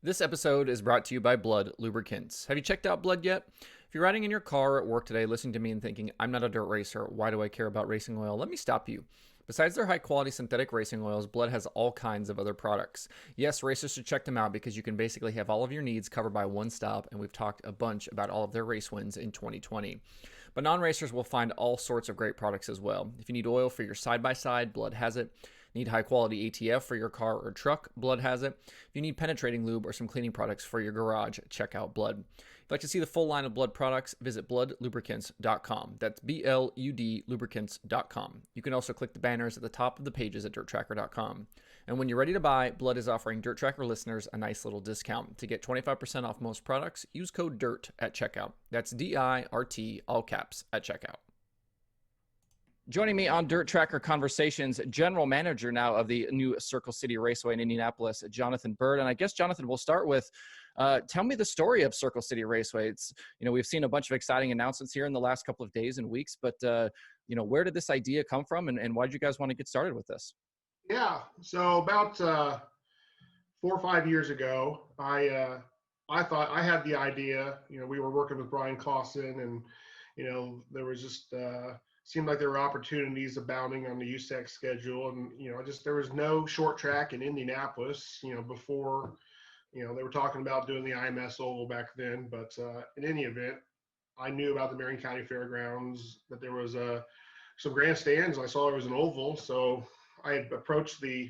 This episode is brought to you by Blood Lubricants. Have you checked out Blood yet? If you're riding in your car or at work today listening to me and thinking, I'm not a dirt racer, why do I care about racing oil? Let me stop you. Besides their high quality synthetic racing oils, Blood has all kinds of other products. Yes, racers should check them out because you can basically have all of your needs covered by one stop, and we've talked a bunch about all of their race wins in 2020. But non racers will find all sorts of great products as well. If you need oil for your side by side, Blood has it. Need high quality ATF for your car or truck? Blood has it. If you need penetrating lube or some cleaning products for your garage, check out Blood. If you'd like to see the full line of Blood products, visit bloodlubricants.com. That's BLUD lubricants.com. You can also click the banners at the top of the pages at DIRTRACKR.com. And when you're ready to buy, Blood is offering Dirt Tracker listeners a nice little discount. To get 25% off most products, use code DIRT at checkout. That's DIRT, all caps, at checkout. Joining me on DIRTRACKR Conversations, general manager now of the new Circle City Raceway in Indianapolis, Jonathan Byrd. And I guess, Jonathan, we'll start with, tell me the story of Circle City Raceway. It's, we've seen a bunch of exciting announcements here in the last couple of days and weeks, but, where did this idea come from and why did you guys want to get started with this? Yeah, so about 4 or 5 years ago, I thought I had the idea. We were working with Brian Clauson, and there was just seemed like there were opportunities abounding on the USAC schedule, and there was no short track in Indianapolis. Before they were talking about doing the IMS Oval back then, but in any event, I knew about the Marion County Fairgrounds, that there was some grandstands. I saw there was an oval, so I had approached the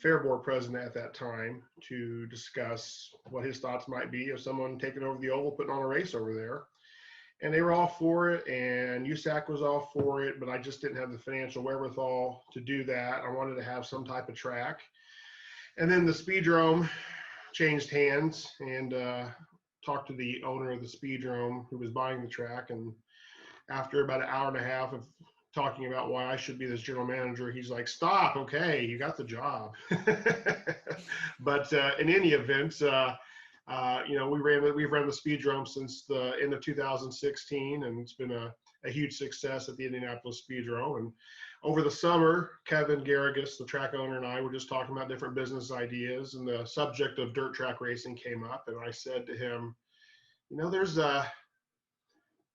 fair board president at that time to discuss what his thoughts might be of someone taking over the oval, putting on a race over there. And they were all for it, and USAC was all for it, but I just didn't have the financial wherewithal to do that. I wanted to have some type of track. And then the Speedrome changed hands, and talked to the owner of the Speedrome who was buying the track. And after about an hour and a half of talking about why I should be this general manager, he's like, stop, okay, you got the job. But in any event, we've ran the Speedrome since the end of 2016, and it's been a huge success at the Indianapolis Speedrome. And over the summer, Kevin Garrigus, the track owner, and I were just talking about different business ideas, and the subject of dirt track racing came up. And I said to him, there's a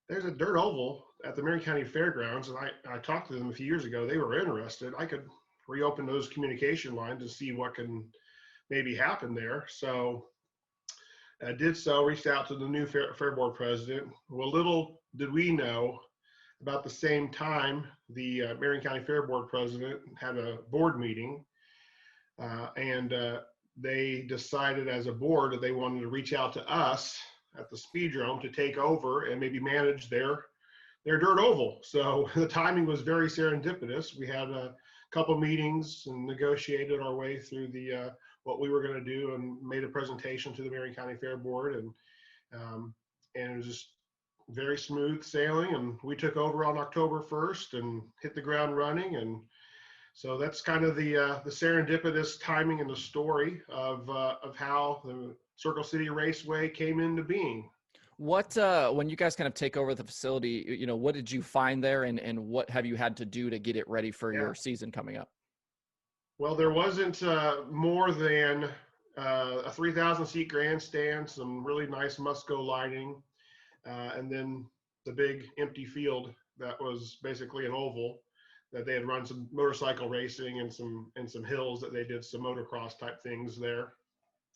dirt oval at the Marion County Fairgrounds, and I talked to them a few years ago. They were interested. I could reopen those communication lines to see what can maybe happen there. So I did so, reached out to the new fair board president. Well, little did we know, about the same time, the Marion County Fair Board president had a board meeting, and they decided as a board that they wanted to reach out to us at the Speedrome to take over and maybe manage their dirt oval. So the timing was very serendipitous. We had a couple meetings and negotiated our way through the what we were going to do, and made a presentation to the Marion County Fair Board, and it was just very smooth sailing. And we took over on October 1st and hit the ground running. And so that's kind of the serendipitous timing and the story of how the Circle City Raceway came into being. What, when you guys kind of take over the facility, what did you find there and what have you had to do to get it ready for your season coming up? Well, there wasn't more than a 3,000 seat grandstand, some really nice Musco lighting, and then the big empty field that was basically an oval that they had run some motorcycle racing and some hills that they did some motocross type things there.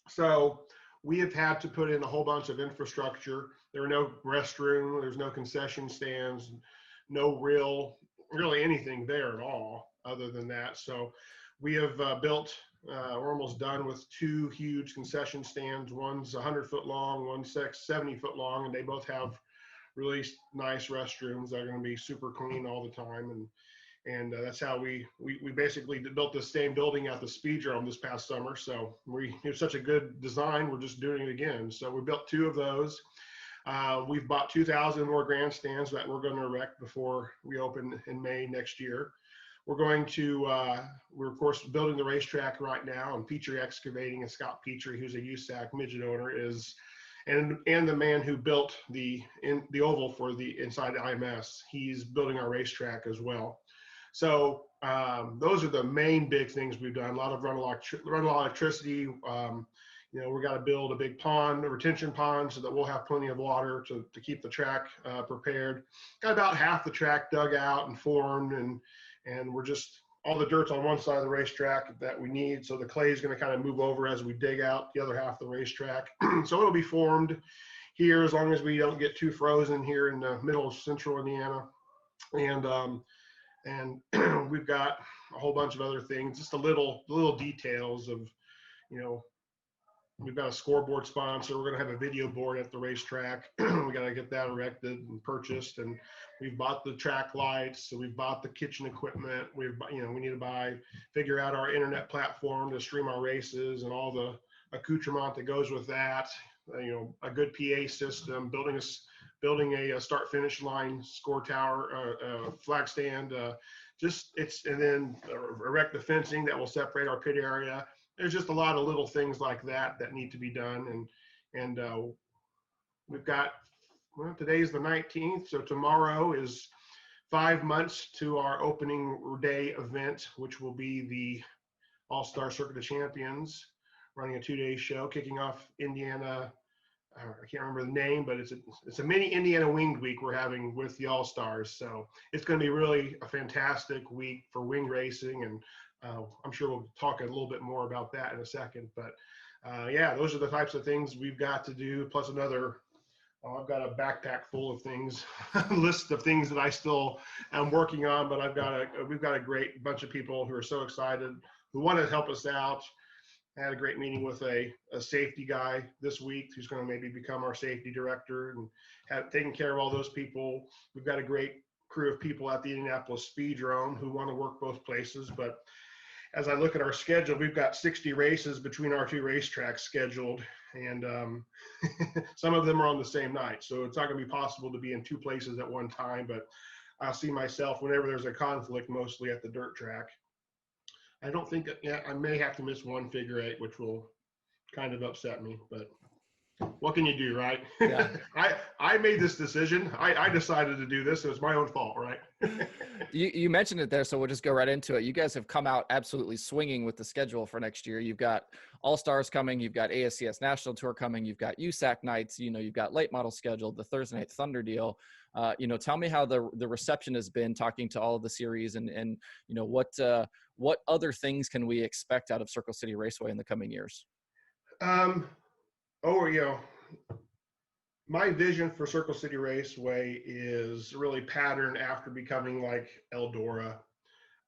So we have had to put in a whole bunch of infrastructure. There were no restroom, there's no concession stands, no really anything there at all other than that. So we have built, we're almost done with 2 huge concession stands. One's 100-foot long, one's 70-foot long, and they both have really nice restrooms that are going to be super clean all the time. And that's how we basically built the same building at the Speedrome this past summer. So it's such a good design, we're just doing it again. So we built 2 of those. We've bought 2,000 more grandstands that we're going to erect before we open in May next year. We're going to, we're of course building the racetrack right now, and Petrie Excavating, and Scott Petrie, who's a USAC midget owner, and the man who built the oval for the inside IMS, he's building our racetrack as well. So those are the main big things we've done. A lot of run electricity. We got to build a big pond, a retention pond, so that we'll have plenty of water to keep the track prepared. Got about half the track dug out and formed, and we're just, all the dirt's on one side of the racetrack that we need. So the clay is going to kind of move over as we dig out the other half of the racetrack. So it'll be formed here as long as we don't get too frozen here in the middle of central Indiana. And we've got a whole bunch of other things, just the little details of, we've got a scoreboard sponsor. We're going to have a video board at the racetrack. We got to get that erected and purchased. And we've bought the track lights. So we've bought the kitchen equipment. We need to figure out our internet platform to stream our races and all the accoutrement that goes with that. A good PA system, building a start finish line, score tower, flag stand, and then erect the fencing that will separate our pit area. There's just a lot of little things like that need to be done. And we've got, today's the 19th. So tomorrow is 5 months to our opening day event, which will be the All-Star Circuit of Champions, running a 2-day show, kicking off Indiana. I can't remember the name, but it's a mini Indiana Winged Week we're having with the All-Stars. So it's going to be really a fantastic week for wing racing, and I'm sure we'll talk a little bit more about that in a second. But those are the types of things we've got to do. Plus I've got a backpack full of things, a list of things that I still am working on. But we've got a great bunch of people who are so excited, who want to help us out. I had a great meeting with a safety guy this week who's going to maybe become our safety director and taking care of all those people. We've got a great crew of people at the Indianapolis Speedrome who want to work both places. But as I look at our schedule, we've got 60 races between our two racetracks scheduled, and some of them are on the same night. So it's not going to be possible to be in two places at one time, but I'll see myself whenever there's a conflict, mostly at the dirt track. I don't think I may have to miss one figure eight, which will kind of upset me, but what can you do, right? Yeah. I made this decision. I decided to do this. So it's my own fault, right? You mentioned it there, so we'll just go right into it. You guys have come out absolutely swinging with the schedule for next year. You've got All-Stars coming. You've got ASCS National Tour coming. You've got USAC nights. You've got late model scheduled, the Thursday Night Thunder deal. Tell me how the reception has been talking to all of the series, and what other things can we expect out of Circle City Raceway in the coming years? My vision for Circle City Raceway is really patterned after becoming like Eldora,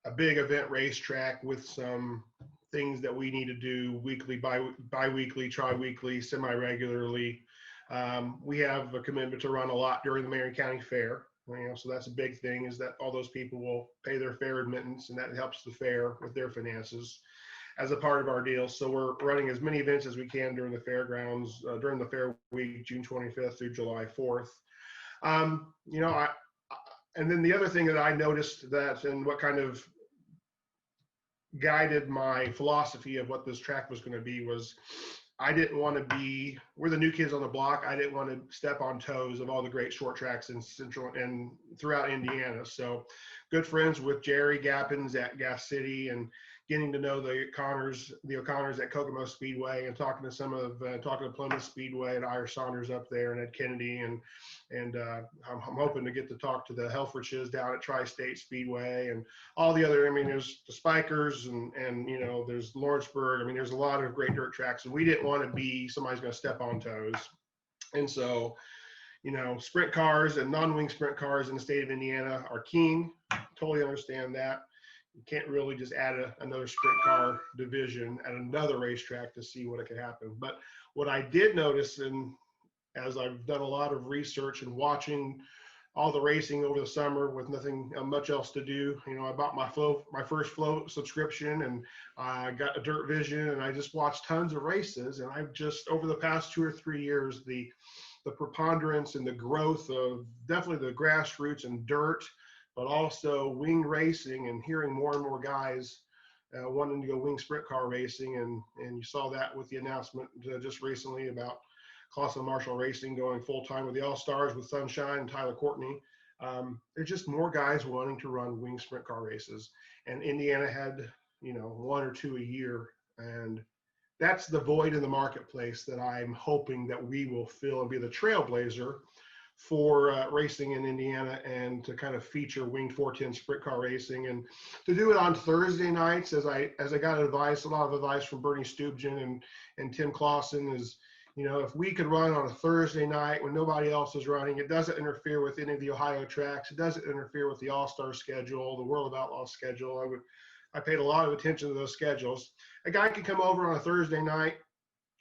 a big event racetrack with some things that we need to do weekly, bi-weekly, tri-weekly, semi-regularly. We have a commitment to run a lot during the Marion County Fair. So that's a big thing, is that all those people will pay their fair admittance, and that helps the fair with their finances as a part of our deal. So we're running as many events as we can during the fairgrounds, during the fair week, June 25th through July 4th. And then the other thing that I noticed and what kind of guided my philosophy of what this track was going to be was, I didn't want to be, we're the new kids on the block. I didn't want to step on toes of all the great short tracks in central and throughout Indiana. So good friends with Jerry Gappins at Gas City, and getting to know the O'Connors at Kokomo Speedway, and talking to Plymouth Speedway and Ira Saunders up there, and Ed Kennedy, and I'm hoping to get to talk to the Helfriches down at Tri-State Speedway, and all the other. There's the Spikers, and there's Lawrenceburg. There's a lot of great dirt tracks, and we didn't want to be somebody's going to step on toes. And so, sprint cars and non-wing sprint cars in the state of Indiana are king. Totally understand that. You can't really just add another sprint car division at another racetrack to see what it could happen. But what I did notice, and as I've done a lot of research and watching all the racing over the summer with nothing much else to do, I bought my first Flow subscription, and I got a Dirt Vision, and I just watched tons of races. And I've just, over the past 2 or 3 years, the preponderance and the growth of definitely the grassroots and dirt, but also wing racing, and hearing more and more guys wanting to go wing sprint car racing. And you saw that with the announcement just recently about Clauson Marshall Racing going full-time with the All-Stars with Sunshine and Tyler Courtney. there's just more guys wanting to run wing sprint car races. And Indiana had, one or two a year. And that's the void in the marketplace that I'm hoping that we will fill and be the trailblazer for racing in Indiana, and to kind of feature winged 410 sprint car racing, and to do it on Thursday nights, as I got a lot of advice from Bernie Stubjen and Tim Clauson, is, if we could run on a Thursday night when nobody else is running, it doesn't interfere with any of the Ohio tracks. It doesn't interfere with the All-Star schedule, the World of Outlaws schedule. I paid a lot of attention to those schedules. A guy can come over on a Thursday night,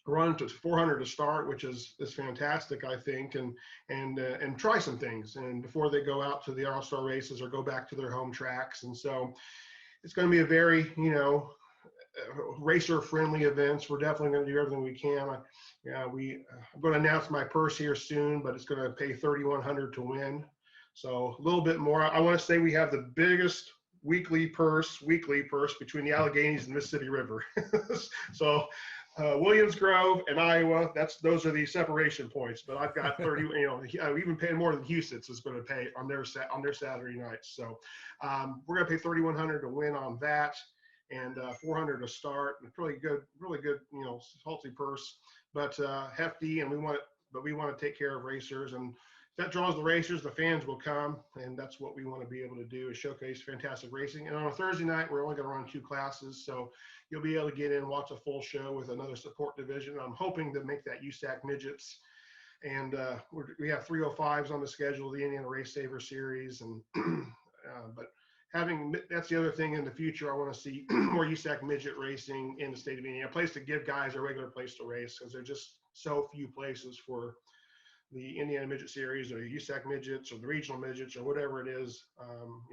run to 400 to start, which is fantastic, I think, and try some things, and before they go out to the All-Star races or go back to their home tracks. And so it's going to be a very, racer-friendly events. We're definitely going to do everything we can. I'm going to announce my purse here soon, but it's going to pay $3,100 to win. So a little bit more. I want to say we have the biggest weekly purse between the Alleghenies and the Mississippi River. So Williams Grove and Iowa, those are the separation points. But I've got 30. I even paying more than Houston's is going to pay on their Saturday nights. So we're going to pay $3,100 to win on that, and $400 to start. Really good, salty purse, but hefty. And we want to take care of racers, and if that draws the racers, the fans will come, and that's what we want to be able to do, is showcase fantastic racing. And on a Thursday night, we're only going to run 2 classes, so you'll be able to get in, watch a full show with another support division. I'm hoping to make that USAC midgets, and we have 305s on the schedule, the Indiana Race Saver Series, and but that's the other thing in the future. I want to see more USAC midget racing in the state of Indiana, a place to give guys a regular place to race, because there's just so few places for the Indiana Midget Series or the USAC midgets or the regional midgets or whatever it is.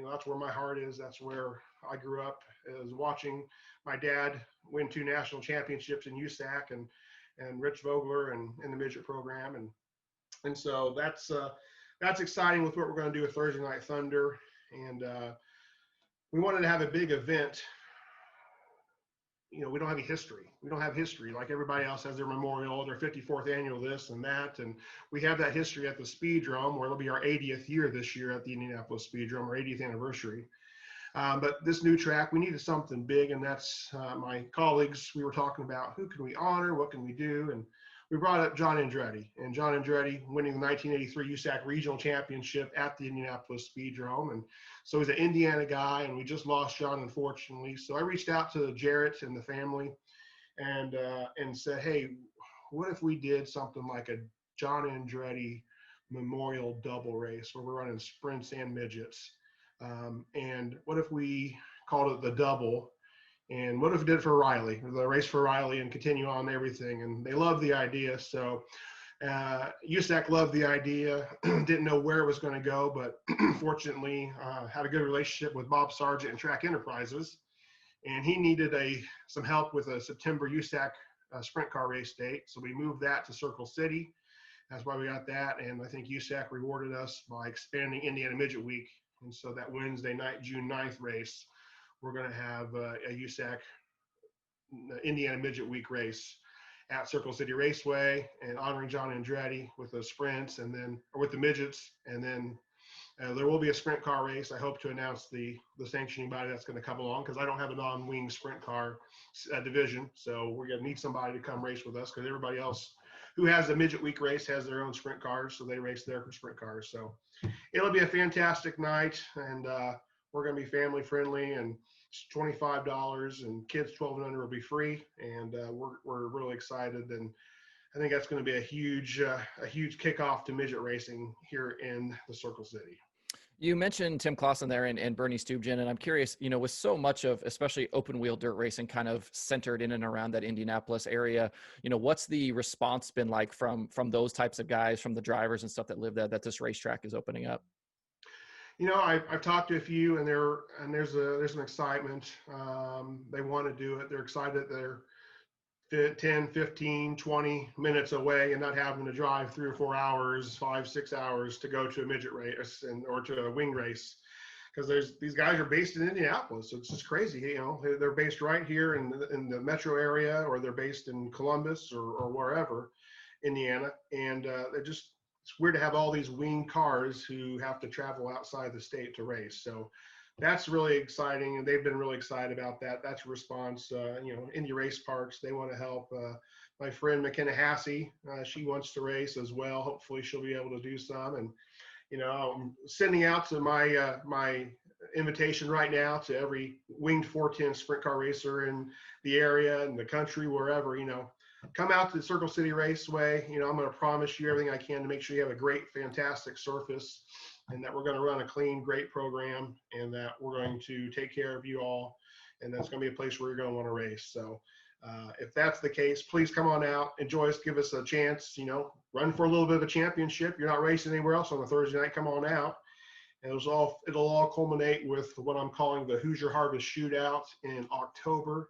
That's where my heart is. That's where I grew up, is watching my dad win 2 national championships in USAC and Rich Vogler and in the midget program. And so that's exciting with what we're going to do with Thursday Night Thunder. And we wanted to have a big event. We don't have any history. We don't have history like everybody else has their memorial, their 54th annual this and that. And we have that history at the Speedrome, where it'll be our 80th year this year at the Indianapolis Speedrome, our 80th anniversary. But this new track, we needed something big. And that's my colleagues. We were talking about who can we honor? What can we do? And we brought up John Andretti. And John Andretti winning the 1983 USAC Regional Championship at the Indianapolis Speedrome. And so he's an Indiana guy, and we just lost John, unfortunately. So I reached out to Jarrett and the family and said, hey, what if we did something like a John Andretti Memorial double race where we're running sprints and midgets? And what if we called it the double? And what if we did it for Riley, the race for Riley, and continue on everything? And they loved the idea. So USAC loved the idea, didn't know where it was going to go, but fortunately had a good relationship with Bob Sargent and Track Enterprises. And he needed some help with a September USAC sprint car race date. So we moved that to Circle City. That's why we got that. And I think USAC rewarded us by expanding Indiana Midget Week. And so that Wednesday night, June 9th race, we're going to have a USAC Indiana Midget Week race at Circle City Raceway, and honoring John Andretti with the sprints, and then with the midgets. And then there will be a sprint car race. I hope to announce the sanctioning body that's going to come along, because I don't have a non-wing sprint car division. So we're going to need somebody to come race with us, because everybody else who has a midget week race has their own sprint cars. So they race their sprint cars. So it'll be a fantastic night, and we're going to be family friendly, and it's $25, and kids 12 and under will be free. And we're really excited. And I think that's going to be a huge kickoff to midget racing here in the Circle City. You mentioned Tim Clauson there and Bernie Stubjen, and I'm curious, with so much of, especially open wheel dirt racing kind of centered in and around that Indianapolis area, what's the response been like from those types of guys, from the drivers and stuff that live there, that this racetrack is opening up? I've talked to a few, and there's an excitement. They want to do it. They're excited. They're 10, 15, 20 minutes away and not having to drive 3 or 4 hours, 5, 6 hours to go to a midget race or to a wing race. Because these guys are based in Indianapolis. So it's just crazy. They're based right here in the metro area, or they're based in Columbus or wherever, Indiana. And they're just it's weird to have all these winged cars who have to travel outside the state to race. So that's really exciting, and they've been really excited about that. That's a response. Indy Race Parks, they want to help. My friend McKenna Hassey, she wants to race as well. Hopefully she'll be able to do some. And I'm sending out to my invitation right now to every winged 410 sprint car racer in the area and the country, wherever, come out to the Circle City Raceway. I'm going to promise you everything I can to make sure you have a great, fantastic surface, and that we're going to run a clean, great program, and that we're going to take care of you all. And that's going to be a place where you're going to want to race. So if that's the case, please come on out, enjoy us, give us a chance, run for a little bit of a championship. You're not racing anywhere else on a Thursday night, come on out. And it'll all culminate with what I'm calling the Hoosier Harvest Shootout in October.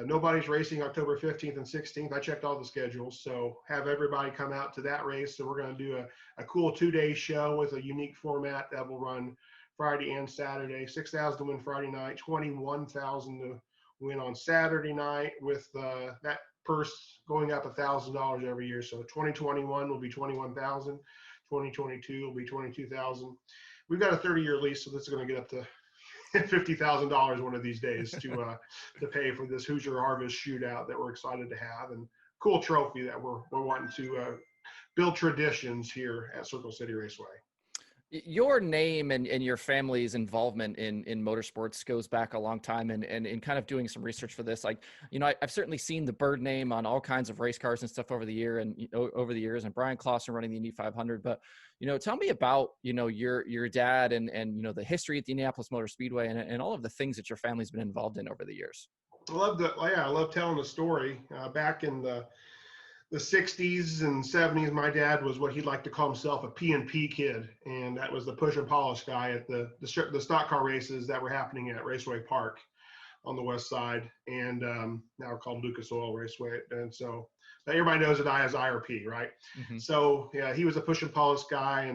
Nobody's racing October 15th and 16th. I checked all the schedules, so have everybody come out to that race. So we're going to do a cool 2-day show with a unique format that will run Friday and Saturday. 6,000 to win Friday night, 21,000 to win on Saturday night, with that purse going up $1,000 every year. So 2021 will be 21,000, 2022 will be 22,000. We've got a 30-year lease, so this is going to get up to $50,000 one of these days to pay for this Hoosier Harvest Shootout that we're excited to have, and cool trophy that we're wanting to build traditions here at Circle City Raceway. Your name and your family's involvement in motorsports goes back a long time, and in kind of doing some research for this, I've certainly seen the Byrd name on all kinds of race cars and stuff over the years, and Brian Clauson running the Indy 500. But, tell me about, your dad and the history at the Indianapolis Motor Speedway and all of the things that your family's been involved in over the years. I love telling the story. Back in the 60s and 70s, my dad was what he'd like to call himself a P&P kid, and that was the push and polish guy at the stock car races that were happening at Raceway Park on the west side, and now called Lucas Oil Raceway. And so everybody knows it as IRP, right? Mm-hmm. So yeah, he was a push and polish guy,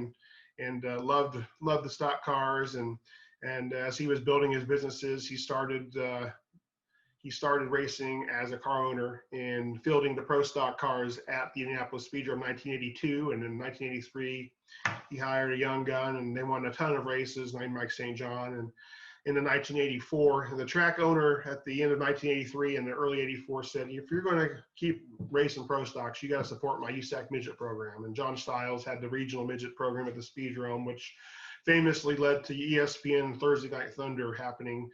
and loved the stock cars, and as he was building his businesses, he started racing as a car owner and fielding the pro stock cars at the Indianapolis Speedway in 1982. And in 1983, he hired a young gun, and they won a ton of races named Mike St. John. And in the 1984, the track owner at the end of 1983 and the early 84 said, if you're going to keep racing pro stocks, you got to support my USAC midget program. And John Stiles had the regional midget program at the Speedrome, which famously led to ESPN Thursday Night Thunder happening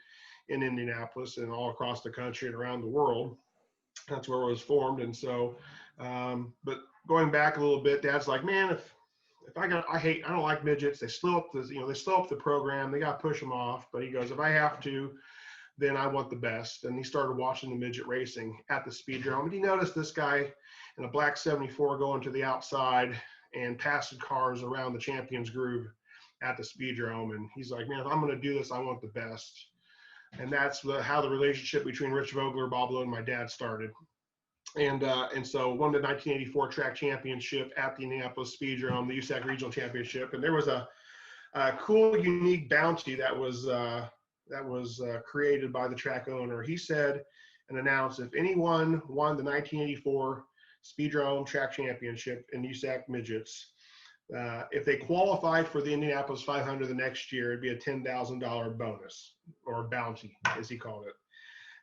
in Indianapolis and all across the country and around the world. That's where it was formed. And so, but going back a little bit, Dad's like, man, I don't like midgets. They slow up the program. They got to push them off. But he goes, if I have to, then I want the best. And he started watching the midget racing at the Speedrome. And he noticed this guy in a black 74 going to the outside and passing cars around the Champions Groove at the Speedrome. And he's like, man, if I'm going to do this, I want the best. And that's how the relationship between Rich Vogler, Bob Lowe, and my dad started. And so won the 1984 track championship at the Indianapolis Speedrome, the USAC Regional Championship. And there was a cool, unique bounty that was created by the track owner. He said and announced, if anyone won the 1984 Speedrome track championship in USAC midgets, if they qualified for the Indianapolis 500 the next year, it'd be a $10,000 bonus, or bounty, as he called it.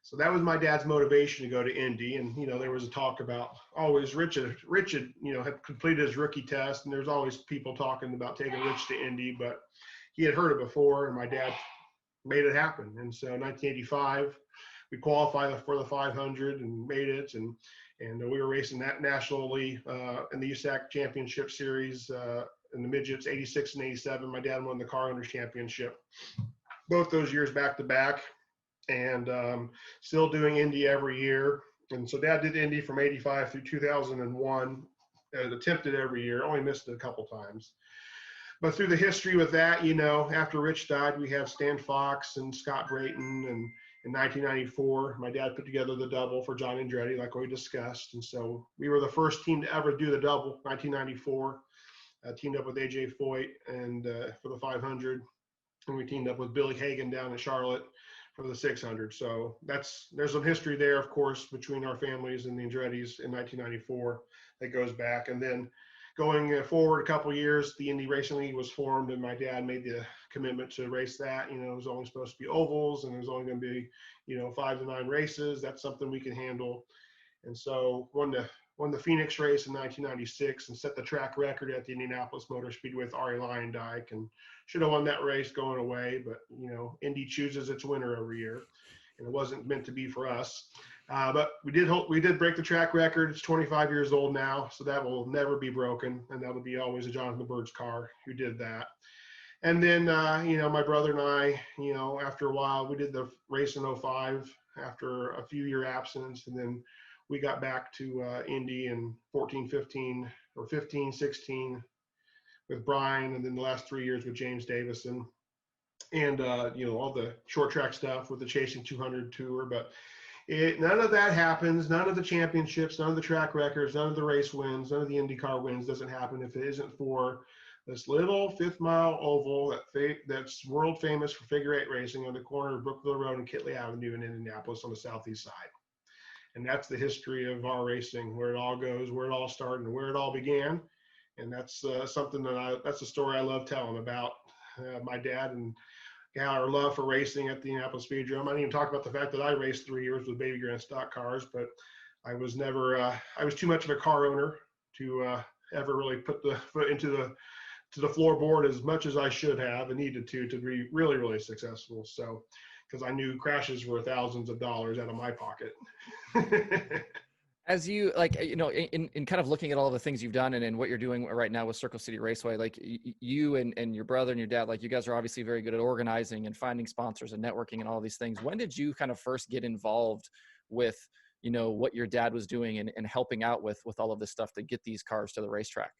So that was my dad's motivation to go to Indy. And, there was a talk about always Rich had completed his rookie test, and there's always people talking about taking Rich to Indy, but he had heard it before, and my dad made it happen. And so 1985, we qualified for the 500 and made it. And we were racing that nationally in the USAC Championship Series in the midgets, 86 and 87. My dad won the Car Owners Championship both those years back to back, and still doing Indy every year. And so Dad did Indy from 85 through 2001, attempted every year, only missed it a couple times. But through the history with that, after Rich died, we have Stan Fox and Scott Brayton, and in 1994, my dad put together the double for John Andretti, like we discussed. And so we were the first team to ever do the double, 1994. Teamed up with AJ Foyt and for the 500. And we teamed up with Billy Hagan down in Charlotte for the 600. So there's some history there, of course, between our families and the Andrettis in 1994 that goes back. And then going forward a couple of years, the Indy Racing League was formed, and my dad made the commitment to race that. It was only supposed to be ovals, and there's only going to be 5 to 9 races. That's something we can handle. And so won the Phoenix race in 1996 and set the track record at the Indianapolis Motor Speedway with Arie Luyendyk, and should have won that race going away, but Indy chooses its winner every year, and it wasn't meant to be for us. But we did break the track record. It's 25 years old now, so that will never be broken, and that'll be always a Jonathan Byrd's car who did that. And then my brother and I, after a while, we did the race in 05 after a few year absence, and then we got back to Indy in 14, 15, or 15, 16 with Brian, and then the last 3 years with James Davison, and all the short track stuff with the Chasing 200 tour. But none of that happens. None of the championships, none of the track records, none of the race wins, none of the IndyCar wins doesn't happen if it isn't for this little 5th mile oval that's world famous for figure 8 racing on the corner of Brookville Road and Kitley Avenue in Indianapolis on the southeast side. And that's the history of our racing, where it all goes, where it all started, and where it all began. And that's something that's a story I love telling about my dad and our love for racing at the Indianapolis Speedrome. I didn't even talk about the fact that I raced 3 years with baby grand stock cars, but I was never, I was too much of a car owner to ever really put the foot into the floorboard as much as I should have and needed to be really, really successful. So, because I knew crashes were thousands of dollars out of my pocket. As you in kind of looking at all the things you've done and what you're doing right now with Circle City Raceway, like you and your brother and your dad, like you guys are obviously very good at organizing and finding sponsors and networking and all these things. When did you kind of first get involved with, what your dad was doing and helping out with all of this stuff to get these cars to the racetrack?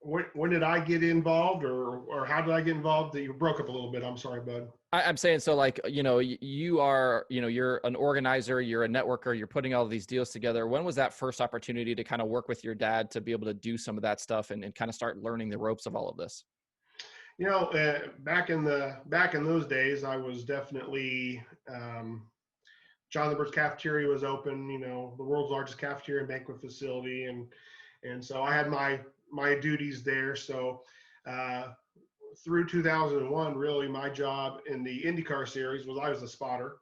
When did I get involved, or how did I get involved? You broke up a little bit. I'm sorry, bud. I'm saying, so like, you are, you're an organizer, you're a networker, you're putting all of these deals together. When was that first opportunity to kind of work with your dad to be able to do some of that stuff and kind of start learning the ropes of all of this? Back in those days, I was definitely, Jonathan Byrd's cafeteria was open, the world's largest cafeteria and banquet facility. And so I had my duties there. So, through 2001, really my job in the IndyCar series was I was a spotter.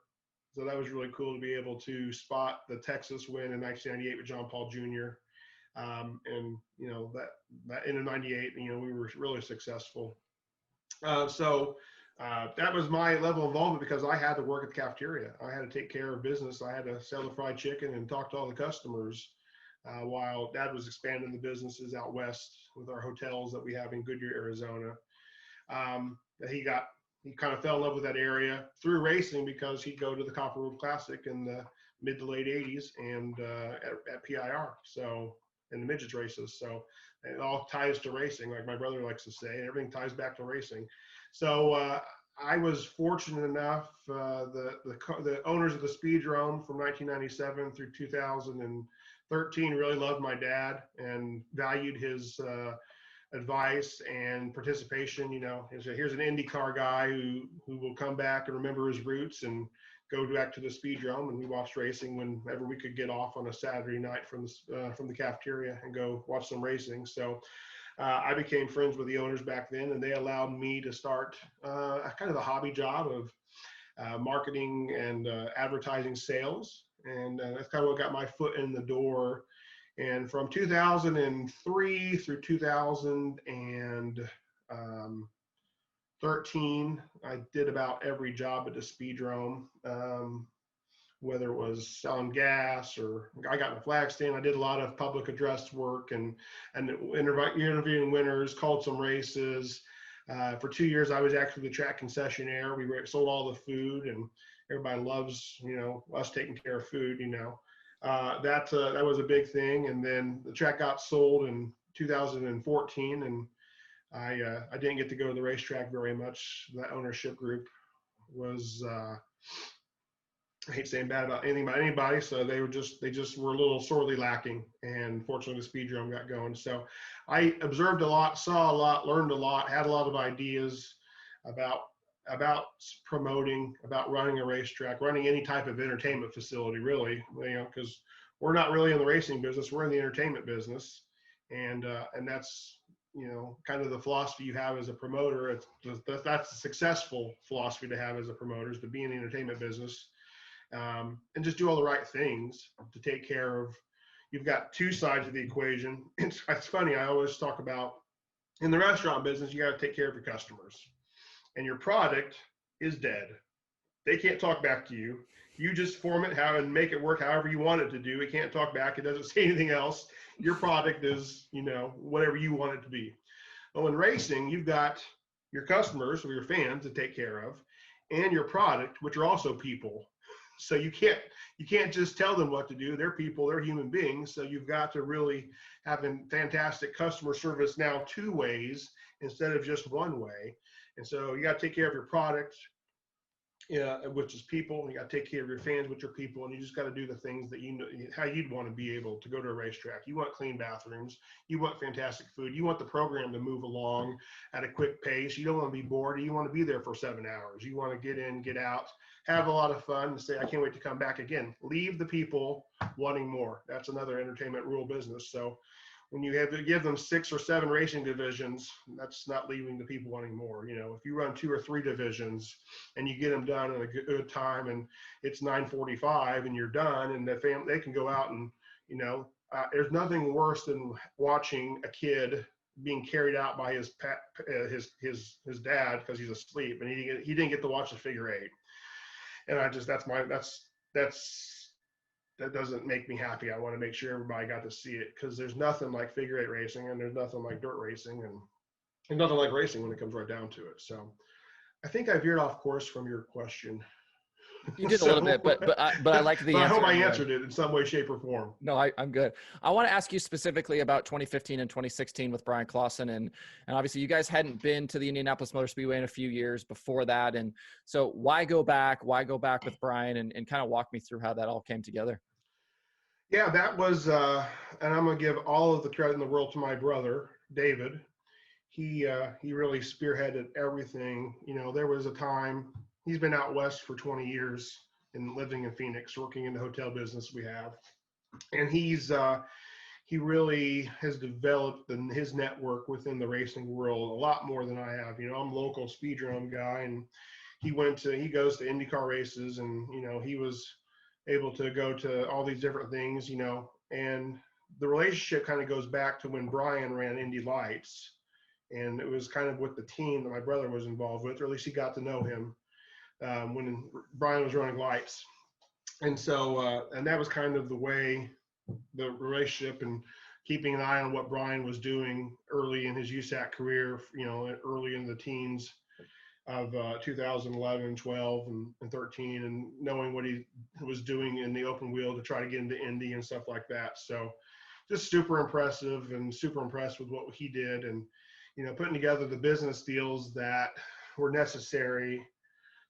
So that was really cool to be able to spot the Texas win in 1998 with John Paul Jr. And that in 98, we were really successful. So that was my level of involvement because I had to work at the cafeteria. I had to take care of business. I had to sell the fried chicken and talk to all the customers while Dad was expanding the businesses out west with our hotels that we have in Goodyear, Arizona. He kind of fell in love with that area through racing because he'd go to the Copper World Classic in the mid to late 80s and at PIR, so in the midgets races. So it all ties to racing, like my brother likes to say. Everything ties back to racing. So I was fortunate enough, the owners of the Speedrome from 1997 through 2013 really loved my dad and valued his advice and participation. Here's an IndyCar guy who will come back and remember his roots and go back to the Speedrome. And we watched racing whenever we could get off on a Saturday night from the cafeteria and go watch some racing. So I became friends with the owners back then, and they allowed me to start kind of a hobby job of marketing and advertising sales. And that's kind of what got my foot in the door. And from 2003 through 2013, I did about every job at the Speedrome, whether it was selling gas or I got in a flag stand. I did a lot of public address work and interviewing winners, called some races. For 2 years, I was actually the track concessionaire. We sold all the food, and everybody loves, us taking care of food, that was a big thing. And then the track got sold in 2014, and I didn't get to go to the racetrack very much. That ownership group was, I hate saying bad about anything about anybody. So they just were a little sorely lacking. And fortunately, the Speedrome got going. So I observed a lot, saw a lot, learned a lot, had a lot of ideas about about promoting, about running a racetrack, running any type of entertainment facility, really, because we're not really in the racing business, we're in the entertainment business. And that's, kind of the philosophy you have as a promoter. That's a successful philosophy to have as a promoter, is to be in the entertainment business, and just do all the right things to take care of. You've got two sides of the equation. It's funny, I always talk about, in the restaurant business, you got to take care of your customers, and your product is dead. They can't talk back to you. You just form it and make it work however you want it to do. It can't talk back. It doesn't say anything else. Your product is, whatever you want it to be. Well, in racing, you've got your customers or your fans to take care of, and your product, which are also people. So you can't just tell them what to do. They're people, they're human beings. So you've got to really have a fantastic customer service now 2 ways instead of just 1 way. And so you got to take care of your product, which is people. You got to take care of your fans, which are people, and you just got to do the things that how you'd want to be able to go to a racetrack. You want clean bathrooms, you want fantastic food, you want the program to move along at a quick pace. You don't want to be bored. You want to be there for 7 hours. You want to get in, get out, have a lot of fun, and say, I can't wait to come back again. Leave the people wanting more. That's another entertainment rule business. So when you have to give them 6 or 7 racing divisions, that's not leaving the people wanting more. If you run 2 or 3 divisions and you get them done in a good time, and it's 9:45 and you're done, and they can go out and, there's nothing worse than watching a kid being carried out by his dad because he's asleep, and he didn't get to watch the figure 8. And that doesn't make me happy. I want to make sure everybody got to see it, because there's nothing like figure 8 racing, and there's nothing like dirt racing, and nothing like racing when it comes right down to it. So I think I veered off course from your question. You did a little bit, but I like the answer. I hope I answered it in some way, shape, or form. No, I'm good. I want to ask you specifically about 2015 and 2016 with Brian Clauson, and obviously you guys hadn't been to the Indianapolis Motor Speedway in a few years before that, and so why go back? Why go back with Brian, and kind of walk me through how that all came together? Yeah, that was, and I'm gonna give all of the credit in the world to my brother David. He really spearheaded everything. There was a time, he's been out west for 20 years and living in Phoenix, working in the hotel business we have. And he really has developed his network within the racing world a lot more than I have. I'm a local speedrome guy, and he goes to IndyCar races, and, he was able to go to all these different things, and the relationship kind of goes back to when Brian ran Indy Lights. And it was kind of with the team that my brother was involved with, or at least he got to know him when Brian was running lights. And so, and that was kind of the way the relationship, and keeping an eye on what Brian was doing early in his USAC career, early in the teens of 2011, 12, and 13, and knowing what he was doing in the open wheel to try to get into Indy and stuff like that. So just super impressive, and super impressed with what he did, and putting together the business deals that were necessary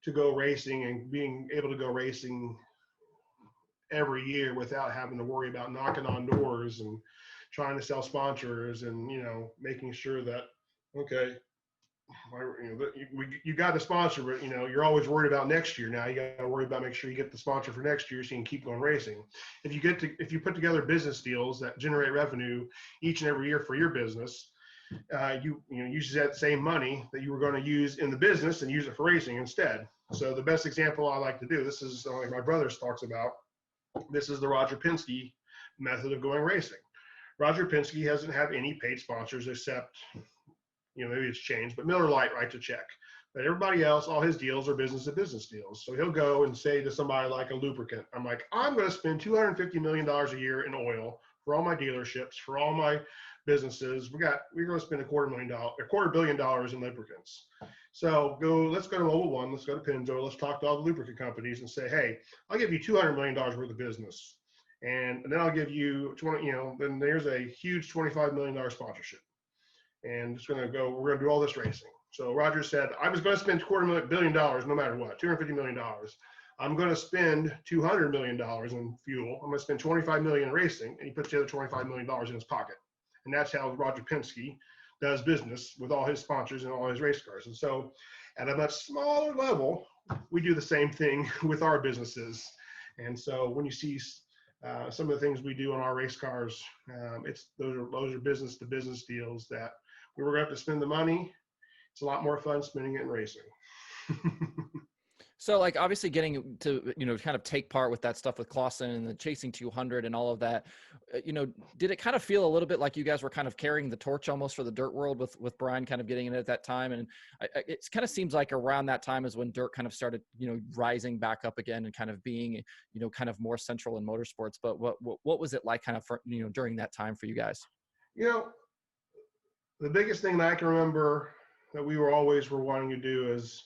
to go racing, and being able to go racing every year without having to worry about knocking on doors and trying to sell sponsors, and making sure that, okay, you got the sponsor, but you're always worried about next year. Now you got to worry about making sure you get the sponsor for next year, so you can keep going racing. If you put together business deals that generate revenue each and every year for your business, you use that same money that you were going to use in the business and use it for racing instead. So the best example I like to do, this is like my brother talks about, this is the Roger Penske method of going racing. Roger Penske doesn't have any paid sponsors except, maybe it's changed, but Miller Lite writes a check. But everybody else, all his deals are business-to-business deals. So he'll go and say to somebody like a lubricant, I'm going to spend $250 million a year in oil for all my dealerships, for all my businesses. We're going to spend $250 million in lubricants. So let's go to Mobile One, let's go to Pennzoil, let's talk to all the lubricant companies and say, hey, I'll give you $200 million worth of business. And then I'll give you then there's a huge $25 million sponsorship. And we're going to do all this racing. So Roger said, I was going to spend $250 million no matter what, $250 million. I'm going to spend $200 million in fuel. I'm going to spend $25 million in racing. And he puts the other $25 million in his pocket. And that's how Roger Penske does business with all his sponsors and all his race cars. And so at a much smaller level, we do the same thing with our businesses. And so when you see some of the things we do on our race cars, those are business to business deals that we were going to have to spend the money. It's a lot more fun spending it in racing. So like obviously getting to, kind of take part with that stuff with Clauson and the chasing 200 and all of that, did it kind of feel a little bit like you guys were kind of carrying the torch almost for the dirt world with Brian kind of getting in at that time? And it kind of seems like around that time is when dirt kind of started, rising back up again and kind of being, kind of more central in motorsports. But what was it like kind of, during that time for you guys? The biggest thing that I can remember that we were always wanting to do is,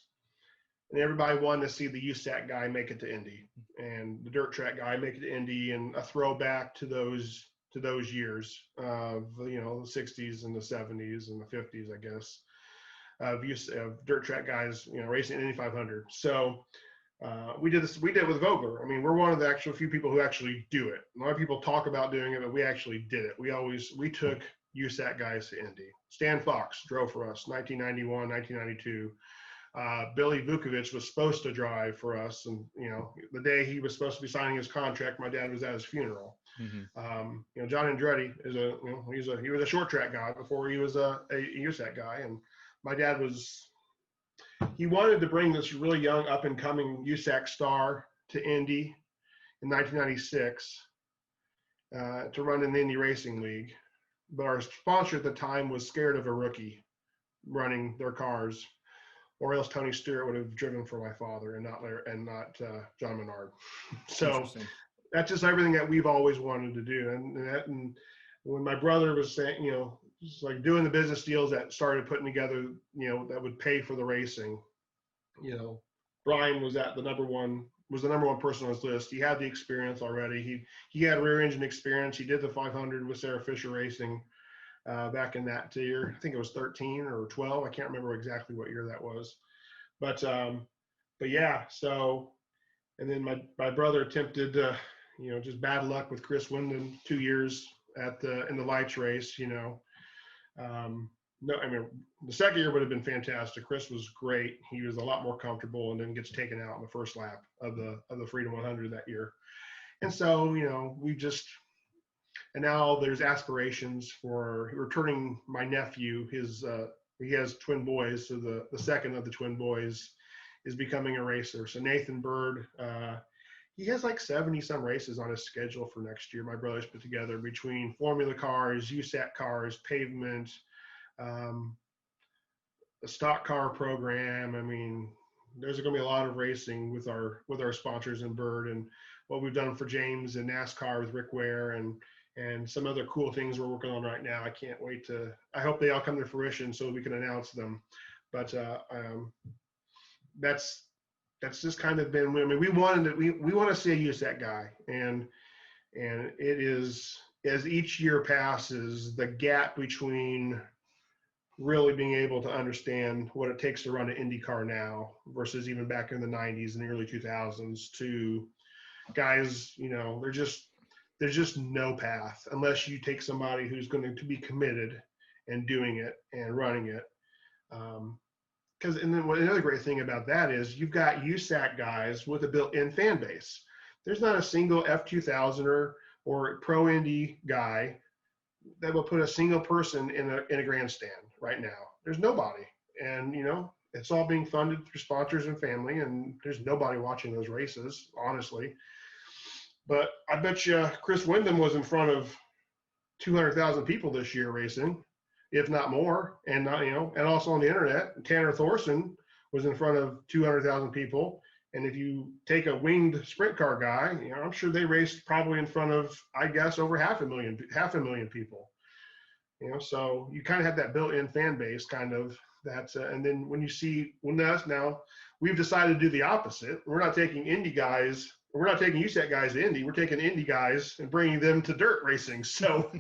and everybody wanted to see the USAC guy make it to Indy and the dirt track guy make it to Indy, and a throwback to those years of the 60s and the 70s and the 50s, I guess, of dirt track guys racing Indy 500. So we did it with Vogler. I mean, we're one of the actual few people who actually do it. A lot of people talk about doing it, but we actually did it. We took USAC guys to Indy. Stan Fox drove for us 1991, 1992. Billy Vukovic was supposed to drive for us, and the day he was supposed to be signing his contract, my dad was at his funeral. Mm-hmm. John Andretti is he was a short track guy before he was a USAC guy, and my dad he wanted to bring this really young up and coming USAC star to Indy in 1996 to run in the Indy Racing League, but our sponsor at the time was scared of a rookie running their cars, or else Tony Stewart would have driven for my father and not John Menard. So that's just everything that we've always wanted to do. And when my brother was saying, just like doing the business deals that started putting together, that would pay for the racing, Brian was the number one person on his list. He had the experience already. He had rear engine experience. He did the 500 with Sarah Fisher Racing. Back in that year, I think it was 13 or 12. I can't remember exactly what year that was, but yeah. So, and then my brother attempted, just bad luck with Chris Wyndham 2 years in the lights race. No, I mean the second year would have been fantastic. Chris was great. He was a lot more comfortable, and then gets taken out in the first lap of the Freedom 100 that year. And so, and now there's aspirations for returning my nephew. He has twin boys, so the second of the twin boys is becoming a racer. So Nathan Byrd, he has like 70 some races on his schedule for next year. My brother's put together between formula cars, USAC cars, pavement, the stock car program. I mean, there's going to be a lot of racing with our sponsors in Byrd, and what we've done for James and NASCAR with Rick Ware and some other cool things we're working on right now. I can't wait I hope they all come to fruition so we can announce them. But that's just kind of been, I mean, we want to see a USAC guy, and it is, as each year passes, the gap between really being able to understand what it takes to run an IndyCar now versus even back in the 90s and the early 2000s to guys, there's just no path unless you take somebody who's going to be committed and doing it and running it. And then another great thing about that is you've got USAC guys with a built-in fan base. There's not a single F2000 or pro Indy guy that will put a single person in a grandstand right now. There's nobody, and it's all being funded through sponsors and family, and there's nobody watching those races, honestly. But I bet you Chris Wyndham was in front of 200,000 people this year racing, if not more, and not, and also on the internet. Tanner Thorson was in front of 200,000 people, and if you take a winged sprint car guy, I'm sure they raced probably in front of, I guess, over half a million people. So you kind of have that built-in fan base, kind of. And then when now we've decided to do the opposite. We're not taking Indy guys. We're not taking USAC guys to Indy. We're taking Indy guys and bringing them to dirt racing. So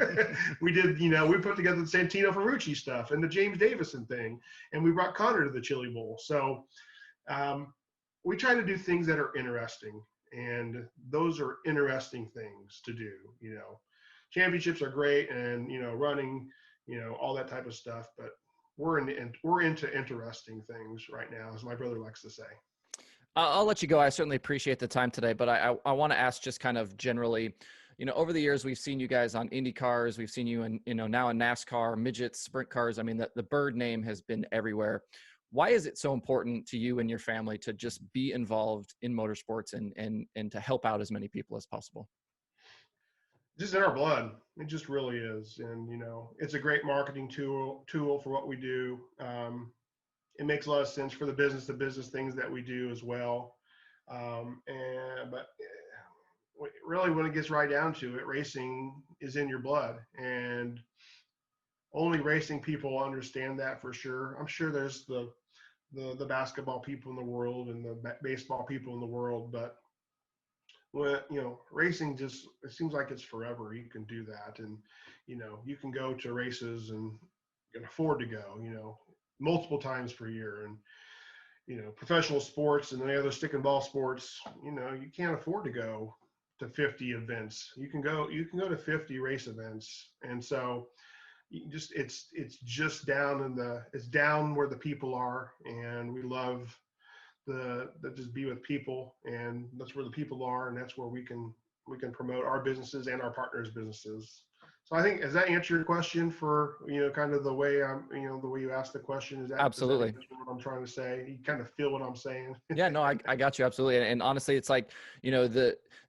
we did, we put together the Santino Ferrucci stuff and the James Davison thing, and we brought Connor to the Chili Bowl. So we try to do things that are interesting, and those are interesting things to do. Championships are great, and running, all that type of stuff. But we're into interesting things right now, as my brother likes to say. I'll let you go. I certainly appreciate the time today, but I want to ask just kind of generally, over the years, we've seen you guys on Indy cars. We've seen you in, now in NASCAR, midgets, sprint cars. I mean, the Byrd name has been everywhere. Why is it so important to you and your family to just be involved in motorsports and to help out as many people as possible? Just in our blood. It just really is. And, it's a great marketing tool for what we do. It makes a lot of sense for the business things that we do as well. But really, when it gets right down to it, racing is in your blood, and only racing people understand that for sure. I'm sure there's the basketball people in the world and the baseball people in the world, but when racing, just it seems like it's forever. You can do that, and you can go to races and you can afford to go multiple times per year. And professional sports and the other stick and ball sports, you can't afford to go to 50 events. You can go to 50 race events. And so it's just it's down where the people are, and we love the just be with people, and that's where the people are, and that's where we can promote our businesses and our partners' businesses. So I think, does that answer your question for, kind of the way the way you asked the question? Absolutely. Is that what I'm trying to say? You kind of feel what I'm saying? Yeah, no, I got you. Absolutely. And honestly, it's like,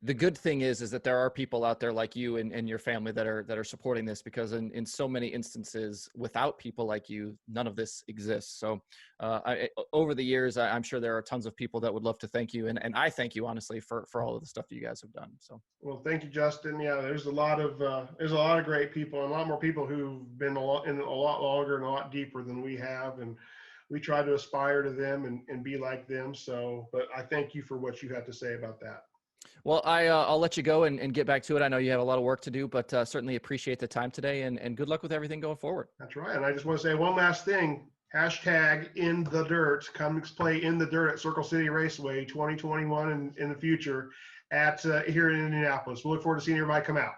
the good thing is that there are people out there like you and your family that are supporting this, because in so many instances, without people like you, none of this exists. So over the years, I'm sure there are tons of people that would love to thank you. And I thank you, honestly, for all of the stuff that you guys have done. So, well, thank you, Justin. Yeah, there's a lot of great people, and a lot more people who've been a lot longer and a lot deeper than we have. And we try to aspire to them and be like them. So, but I thank you for what you had to say about that. Well, I'll let you go and get back to it. I know you have a lot of work to do, but certainly appreciate the time today, and good luck with everything going forward. That's right. And I just want to say one last thing. Hashtag in the dirt. Come play in the dirt at Circle City Raceway 2021 and in the future at here in Indianapolis. We look forward to seeing everybody come out.